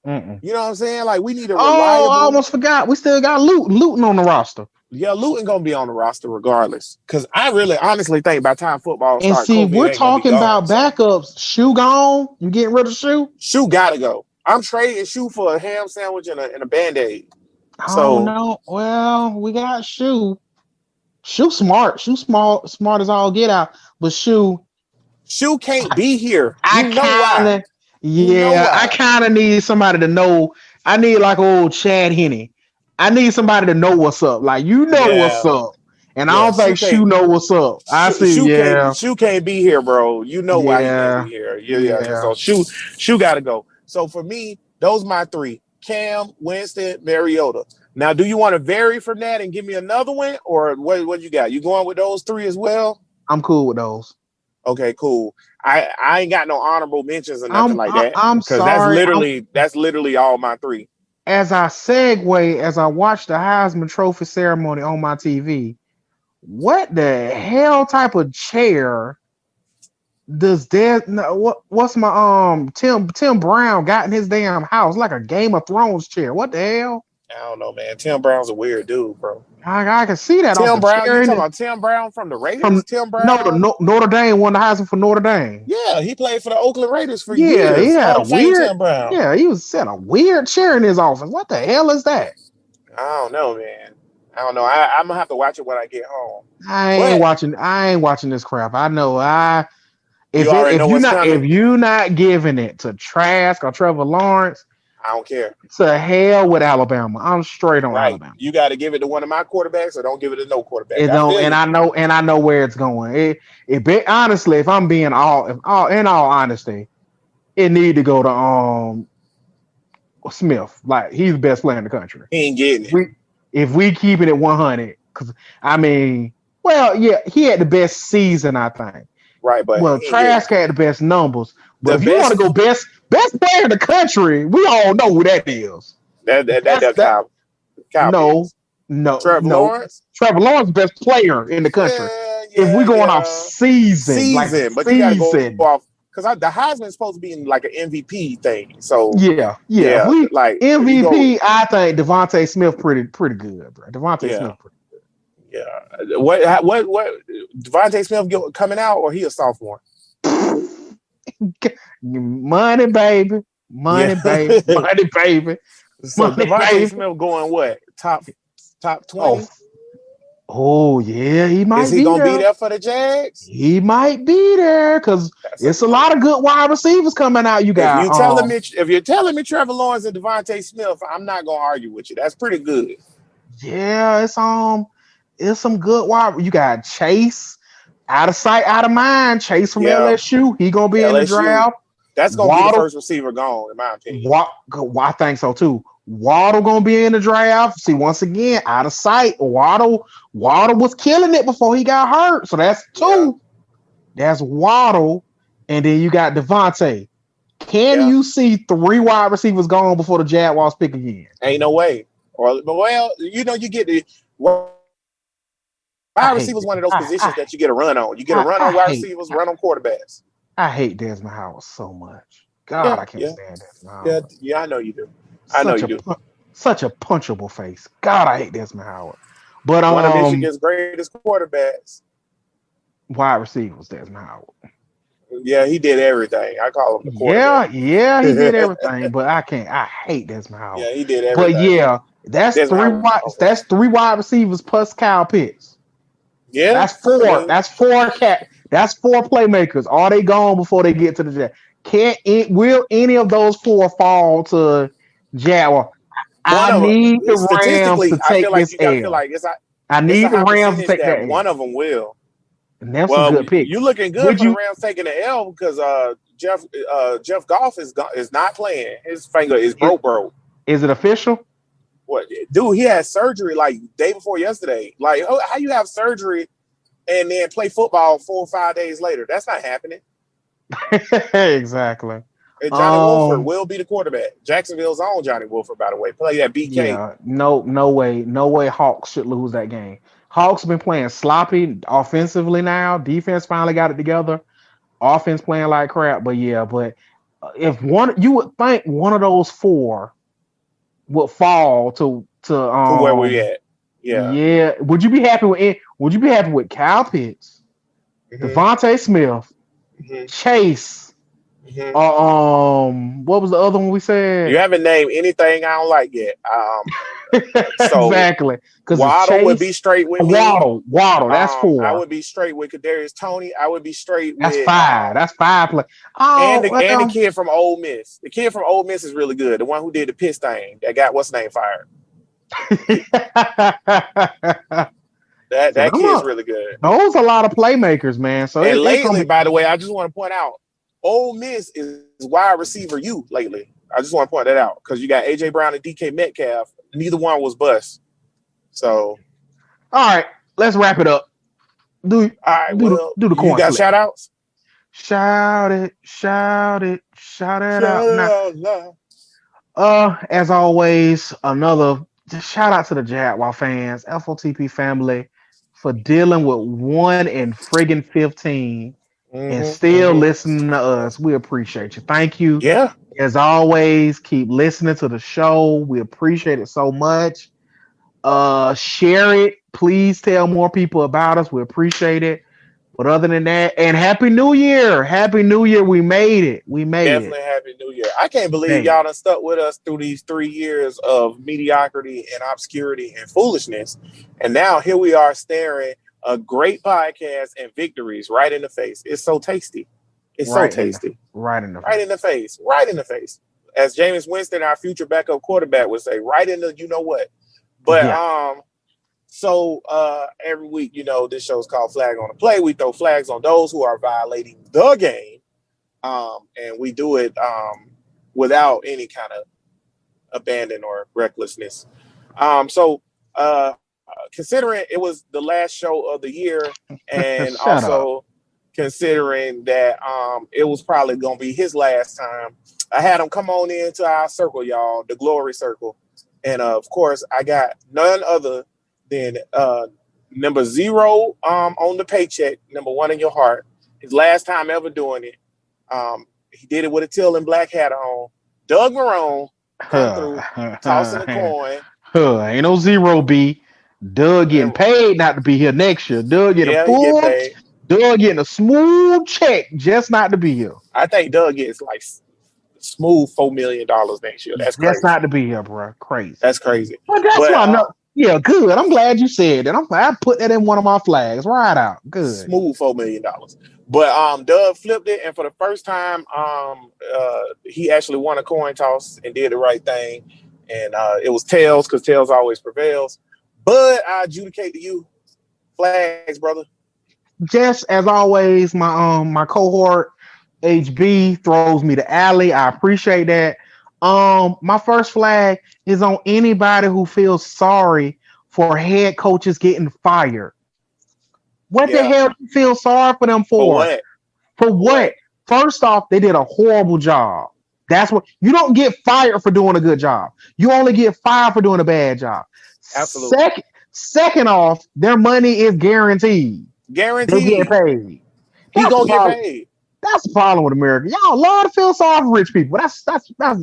Mm-mm. You know what I'm saying? Like we need a Oh, I reliable. almost forgot. We still got Luton on the roster. Yeah, Luton gonna be on the roster regardless. Because I really honestly think by the time football And starts, see, COVID we're ain't gonna be talking gone. about So backups. Shoe gone. You getting rid of Shoe? Shu gotta go. I'm trading Shu for a ham sandwich and a band-aid. Oh So no. Well, we got Shoe. Shoe smart. Shoe smart as all get out. But Shoe, Shu can't be here. I You know why. kind of, You know yeah, I why. kind of need somebody to know. I need like old Chad Henne. I need somebody to know what's up. Like you know what's Yeah. up, and I Yeah. don't think Shoe know what's up. I see. Yeah, Shu can't be here, bro. You know why he can't be yeah, here. Yeah. yeah. So Shu gotta go. So for me, those my three. Cam, Winston, Mariota. Now, do you want to vary from that and give me another one? Or what you got? You going with those three as well? I'm cool with those. Okay, cool. I ain't got no honorable mentions or nothing like that I'm because sorry. that's literally all my three. As I segue, as I watch the Heisman Trophy ceremony on my TV, what the hell type of chair does that? No, what's my Tim Brown got in his damn house like a Game of Thrones chair? What the hell? I don't know, man. Tim Brown's a weird dude, bro. I can see that off Tim the Brown, you chair. talking about Tim Brown from the From Raiders? Tim no, the Brown? Notre Dame won the Heisman for Notre Dame. Yeah, he played for the Oakland Raiders for Yeah, he years. had Hall a of Fame weird. Tim Brown. Yeah, he was set a weird chair in his office. What the hell is that? I don't know, man. I don't know. I'm gonna have to watch it when I get home. But I ain't watching this crap. I know. you already know what's If coming. you not giving it to Trask or Trevor Lawrence, I don't care. to hell with Alabama. I'm straight on Right. Alabama. You got to give it to one of my quarterbacks or don't give it to no quarterback. It I don't, feel you. and I know where it's going. Honestly, if I'm being in all honesty, it need to go to Smith. Like he's the best player in the country. He ain't getting it. If we keep it at 100, because I mean, well, yeah, he had the best season, I think. Right, but Well, he ain't getting it. Trask had the best numbers. But The if you want to best go best player in the country, we all know who that is. that Kyle No, Pitts. Trevor no. Lawrence. Trevor Lawrence, best player in the country. If we going off Yeah. season, like a But you got to go season, off because the Heisman's supposed to be in like an MVP thing. So yeah. If yeah, we like if you go, MVP, I think Devontae Smith pretty good, bro. Devontae yeah, Smith pretty yeah. What? Devontae Smith coming out or he a sophomore? good. Money, baby. Yeah. Money, baby. Money, baby. So Money, Devontae baby. Smith going what? Top Oh, 20? Oh yeah, he Is might he be gonna be there. there for the Jags? He might be there because That's a it's a lot of good wide receivers coming out. You if got you telling me if you're telling me Trevor Lawrence and Devontae Smith, I'm not gonna argue with you. That's pretty good. yeah, it's some good wide. You got Chase, out of sight, out of mind. Chase from Yeah, LSU, he gonna be in the LSU. draft. That's gonna be the Waddle, first receiver gone, in my opinion. I think so too. Waddle gonna be in the draft. See, once again, out of sight. Waddle was killing it before he got hurt. So that's Yeah, two. That's Waddle, and then you got Devontae. Can yeah. you see three wide receivers gone before the Jaguars pick again? Ain't no way. Or well, you get the I wide hate receivers it. one of those positions that you get a run on. You get a run I on wide hate receivers, run on quarterbacks. I hate Desmond Howard so much. God, Yeah, I can't yeah, stand Desmond yeah, Howard. yeah. I know you do. I know Such you a do. such a punchable face. God, I hate Desmond Howard. But One of Michigan's greatest quarterbacks. wide receivers, Desmond Howard. Yeah, he did everything. I call him the quarterback. Yeah, he did everything, but I can't. I hate Desmond Howard. Yeah, he did But everything. yeah, Desmond Howard. Okay. that's three wide receivers plus Kyle Pitts. Yeah, That's I four. mean, That's four That's four playmakers. Are they gone before they get to the Jets? Will any of those four fall to Jaguar? one I of need the them Rams to statistically, I feel take like this you got to feel L. like I it's a need the high Rams to percentage take that that one L. of them will. And that's some Well, good picks. you looking good Would for the you? Rams taking the L because Jeff Goff is not playing. His finger is Is, broke. is it official? What, dude? He had surgery like day before yesterday. Like, how you have surgery and then play football 4 or 5 days later? That's not happening. Exactly. And Johnny Wolford Um. will be the quarterback. Jacksonville's own Johnny Wolford, by the way, play that BK. Yeah. No way. No way. Hawks should lose that game. Hawks been playing sloppy offensively now. Defense finally got it together. Offense playing like crap, but yeah, but if one, you would think one of those four would fall to To where we at? Yeah. yeah. Would you be happy with it? Would you be happy with Kyle Pitts, Mm-hmm. Devontae Smith, Mm-hmm. Chase, Mm-hmm. what was the other one we said? You haven't named anything I don't like yet. So Exactly, because it's Waddle would be Chase, straight with me. Waddle. That's I four. would be straight with Kadarius Tony. I would be straight That's with five. That's five play. and Oh, the kid from Ole Miss. The kid from Ole Miss is really good. The one who did the piss thing that got what's name fired. so That kid's really good. those a lot of playmakers, man. So And it's gonna lately, be by the way, I just want to point out, Ole Miss is wide receiver you lately. I just want to point that out because you got AJ Brown and DK Metcalf. Neither one was bust. So, all right. Let's wrap it up. Do all right, do the well, do the you coin got flip. shout outs? Shout it, shout it, shout it out now. Shout out. As always, another just shout out to the Jaguar fans, FOTP family, for dealing with 1 in friggin' 15 and still listening to us. We appreciate you. Thank you. Yeah. As always, keep listening to the show. We appreciate it so much. Share it. Please tell more people about us. We appreciate it. But other than that, and Happy New Year. Happy New Year. We made it. We made it. Definitely Happy New Year. I can't believe Made it. y'all done stuck with us through these 3 years of mediocrity and obscurity and foolishness. And now here we are staring a great podcast and victories right in the face. It's so tasty. It's Right so tasty. Right in the Right in the face. Right in the face. As Jameis Winston, our future backup quarterback, would say, right in the you know what. But Yeah. so every week, this show's called Flag on the Play. We throw flags on those who are violating the game. And we do it without any kind of abandon or recklessness. So considering it was the last show of the year, and Shut up. also considering that it was probably gonna be his last time, I had him come on into our circle, y'all, the glory circle. And of course, I got none other than number 0 on the paycheck, number 1 in your heart. His last time ever doing it. He did it with a teal and black hat on. Doug Marone come through, tossing a coin. Ain't no 0B. Doug getting And paid not to be here next year. Doug getting a yeah, he get full. paid. Doug getting a smooth check just not to be here. I think Doug gets like smooth $4 million next year. That's Just crazy. not to be here, bro. Crazy. That's crazy. But that's But my Yeah, good. I'm glad you said that. I'm glad I put that in one of my flags. Right out. Good. Smooth $4 million. But Doug flipped it, and for the first time, he actually won a coin toss and did the right thing. And it was tails because tails always prevails. But I adjudicate to you flags, brother. Just as always, my cohort HB throws me the alley. I appreciate that. My first flag is on anybody who feels sorry for head coaches getting fired. What the Yeah. hell do you feel sorry for them For for? what? For For what? what? First off, they did a horrible job. That's what you don't get fired for doing a good job. You only get fired for doing a bad job. Absolutely. Second off, their money is guaranteed. They get Guaranteed. paid. He That's the gonna get problem. paid. That's the problem with America. Y'all love to feel sorry for rich people. That's a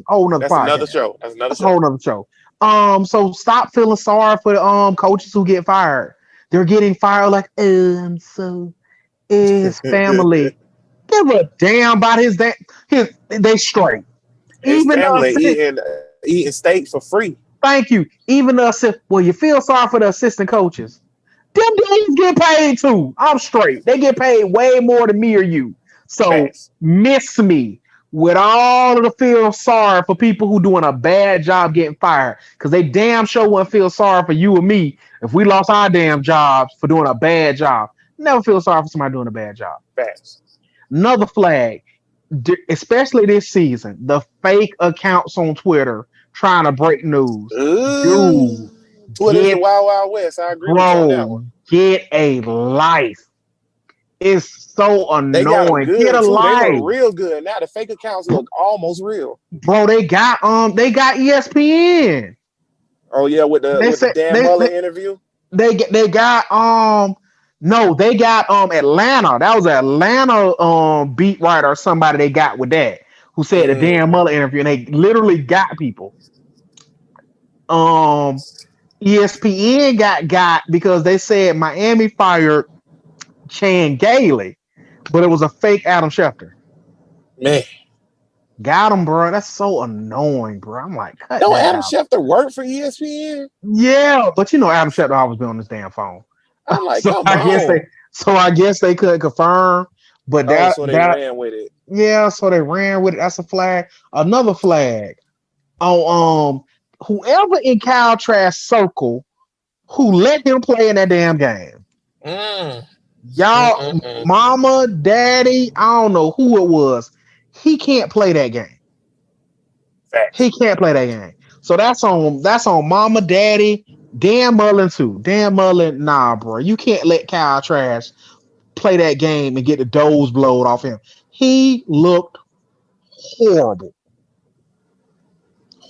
whole nother That's another podcast. show. That's another That's a whole show. nother show. So stop feeling sorry for the coaches who get fired. They're getting fired like, I'm so his family. Give a damn about his they straight. His Even family the eating steak for free. thank you. Even the well, you feel sorry for the assistant coaches. Them dudes get paid too. I'm straight. They get paid way more than me or you. So Facts. miss me with all of the feel sorry for people who doing a bad job getting fired. Because they damn sure wouldn't feel sorry for you or me if we lost our damn jobs for doing a bad job. Never feel sorry for somebody doing a bad job. Facts. Another flag, especially this season, the fake accounts on Twitter trying to break news. Ooh. Dude, Twitter's the get wild, wild west. I agree with you on that bro, one. get a life. It's so They got them annoying. Get good a too. They look life. real good. Now the fake accounts look almost real. Bro, they got ESPN. Oh yeah, with the They with the said Dan Mullen interview. they got no, they got Atlanta. That was an Atlanta beat writer or somebody they got with that who said the Mm. Dan Mullen interview and they literally got people. Um ESPN got because they said Miami fired Chan Gailey, but it was a fake Adam Schefter. Man, Got him, bro. That's so annoying, bro. I'm like, cut don't that Adam out. Schefter work for ESPN? Yeah, but you know Adam Schefter always been on this damn phone. I'm like, So come I guess they on. so I guess they couldn't confirm. But Oh, that so they that ran with it. yeah, so they ran with it. That's a flag. Another flag on whoever in Kyle Trash circle who let him play in that damn game. Mm. Y'all, Mm-mm-mm. mama, daddy, I don't know who it was. He can't play that game. He Facts. can't play that game. So that's on mama, daddy, Dan Mullen too. Dan Mullen, nah, bro. You can't let Kyle Trash play that game and get the doze blowed off him. He looked horrible.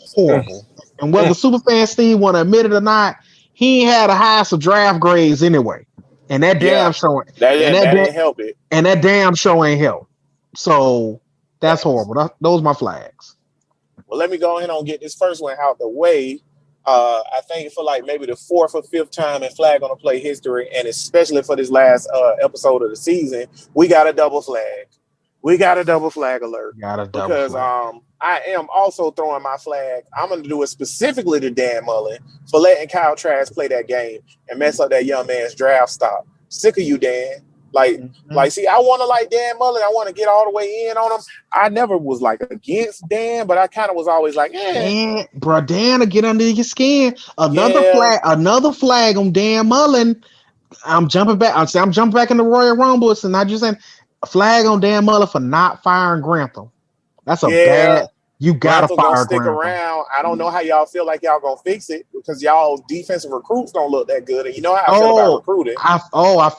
Mm. Horrible. And whether Mm. Superfan Steve want to admit it or not, he ain't had the highest of draft grades anyway. And that Yeah, damn show and that that that da- didn't help it. and that damn show ain't help. So that's Facts. horrible. Those my flags. Well, let me go ahead and get this first one out the way. I think for like maybe the fourth or fifth time in Flag on the Play history, and especially for this last episode of the season, we got a double flag. We got a double flag alert Got a double because flag. I am also throwing my flag. I'm going to do it specifically to Dan Mullen for letting Kyle Trask play that game and mess up that young man's draft stock. Sick of you, Dan. Mhm. See, I want to like Dan Mullen. I want to get all the way in on him. I never was like against Dan, but I kind of was always like, Dan, bro, Dan will get under your skin. yeah, Another flag on Dan Mullen. I'm jumping back. I'm jumping back in the Royal Rumble. And I just saying a flag on Dan Mullen for not firing Grantham. That's a yeah. bad. You gotta Grantham gonna fire stick Grantham. around. I don't know how y'all feel like y'all gonna fix it because y'all defensive recruits don't look that good, and you know how I feel about Oh, recruiting. I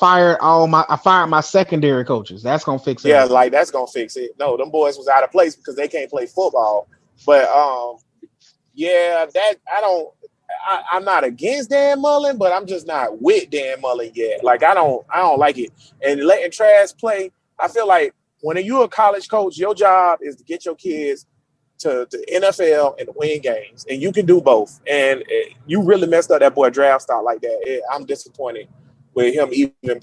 fired my secondary coaches. That's gonna fix Yeah, everything. like that's gonna fix it. No, them boys was out of place because they can't play football. But yeah, that I don't. I'm not against Dan Mullen, but I'm just not with Dan Mullen yet. Like I don't like it. And letting Trask play, I feel like when you're a college coach, your job is to get your kids to the NFL and win games, and you can do both. And you really messed up that boy draft stock like that. I'm disappointed with him even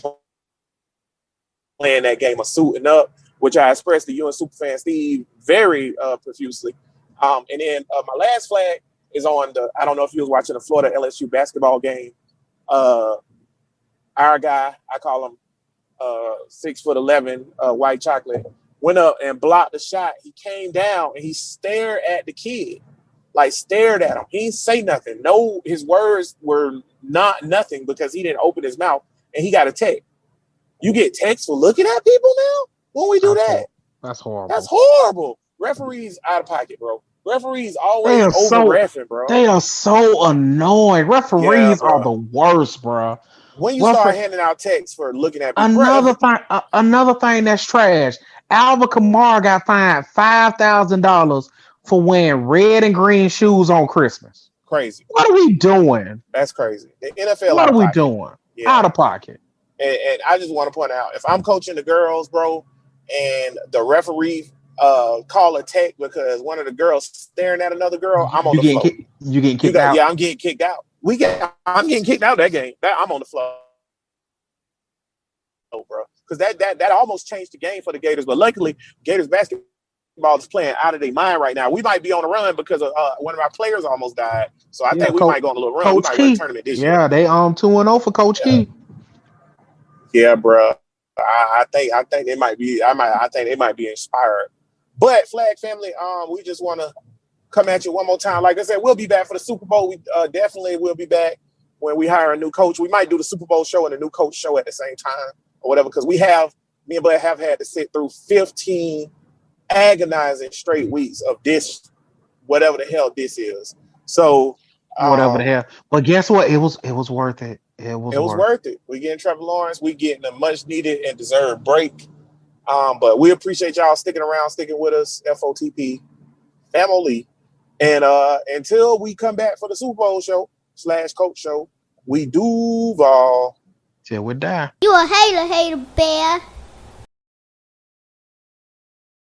playing that game of suiting up, which I expressed to you and Superfan Steve very profusely. And then my last flag is on the. I don't know if you was watching the Florida LSU basketball game. Our guy, I call him 6'11", white chocolate, went up and blocked the shot. He came down and he stared at the kid, like stared at him. He didn't say nothing. No, his words were not nothing because he didn't open his mouth, and he got a text. You get texts for looking at people now? When we do that? That's horrible. That's horrible. Referees out of pocket, bro. Referees always over reffing, bro. They are so annoying. Referees are the worst, bro. When you start handing out texts for looking at people, another thing that's trash. Alvin Kamara got fined $5,000 for wearing red and green shoes on Christmas. Crazy. What are we doing? That's crazy. The NFL. What are we doing? Yeah. Out of pocket. And I just want to point out, if I'm coaching the girls, bro, and the referee call a tech because one of the girls staring at another girl, I'm on the floor. You getting kicked out? Yeah, I'm getting kicked out. I'm getting kicked out of that game. I'm on the floor, bro, because that almost changed the game for the Gators. But luckily, Gators basketball is playing out of their mind right now. We might be on a run because of, one of our players almost died. So I think we might go on a little run. Coach we might win a tournament this year. Yeah, they 2-0 for Coach Key. Yeah, bro. I think they might be. I think they might be inspired. But Flag family, we just want to come at you one more time. Like I said, we'll be back for the Super Bowl. We definitely will be back when we hire a new coach. We might do the Super Bowl show and the new coach show at the same time or whatever, because me and Bud have had to sit through 15 agonizing straight weeks of this, whatever the hell this is. So whatever the hell. But guess what? It was worth it. It was worth it. We getting Trevor Lawrence. We getting a much needed and deserved break. But we appreciate y'all sticking around, sticking with us, FOTP family. And until we come back for the Super Bowl show / coach show, we Duval. Till we die. You a hater, bear.